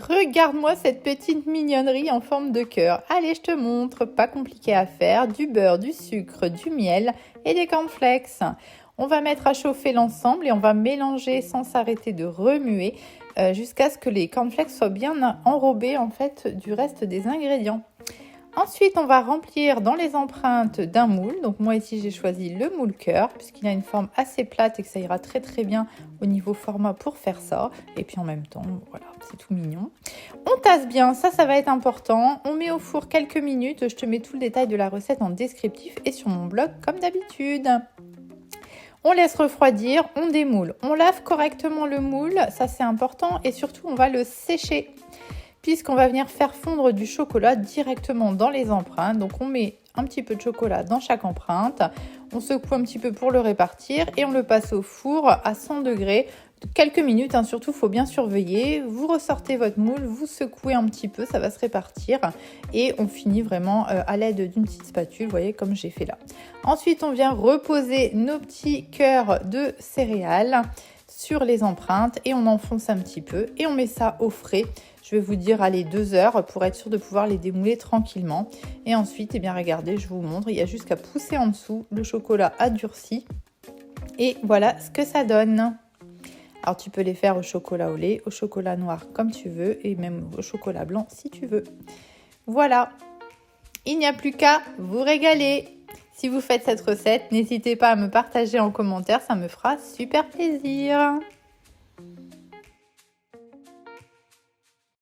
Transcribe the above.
Regarde-moi cette petite mignonnerie en forme de cœur. Allez, je te montre, pas compliqué à faire. Du beurre, du sucre, du miel et des cornflakes. On va mettre à chauffer l'ensemble et on va mélanger sans s'arrêter de remuer jusqu'à ce que les cornflakes soient bien enrobés en fait du reste des ingrédients. Ensuite, on va remplir dans les empreintes d'un moule. Donc moi ici, j'ai choisi le moule cœur puisqu'il a une forme assez plate et que ça ira très très bien au niveau format pour faire ça. Et puis en même temps, voilà, c'est tout mignon. On tasse bien, ça va être important. On met au four quelques minutes. Je te mets tout le détail de la recette en descriptif et sur mon blog comme d'habitude. On laisse refroidir, on démoule. On lave correctement le moule, ça c'est important. Et surtout, on va le sécher puisqu'on va venir faire fondre du chocolat directement dans les empreintes. Donc on met un petit peu de chocolat dans chaque empreinte, on secoue un petit peu pour le répartir et on le passe au four à 100 degrés. Quelques minutes, surtout il faut bien surveiller. Vous ressortez votre moule, vous secouez un petit peu, ça va se répartir et on finit vraiment à l'aide d'une petite spatule, vous voyez comme j'ai fait là. Ensuite on vient reposer nos petits cœurs de céréales sur les empreintes et on enfonce un petit peu et on met ça au frais. Je vais vous dire, allez, 2 heures pour être sûr de pouvoir les démouler tranquillement. Et ensuite, eh bien, regardez, je vous montre, il y a juste qu'à pousser en dessous, le chocolat a durci. Et voilà ce que ça donne. Alors, tu peux les faire au chocolat au lait, au chocolat noir comme tu veux, et même au chocolat blanc si tu veux. Voilà, il n'y a plus qu'à vous régaler. Si vous faites cette recette, n'hésitez pas à me partager en commentaire, ça me fera super plaisir.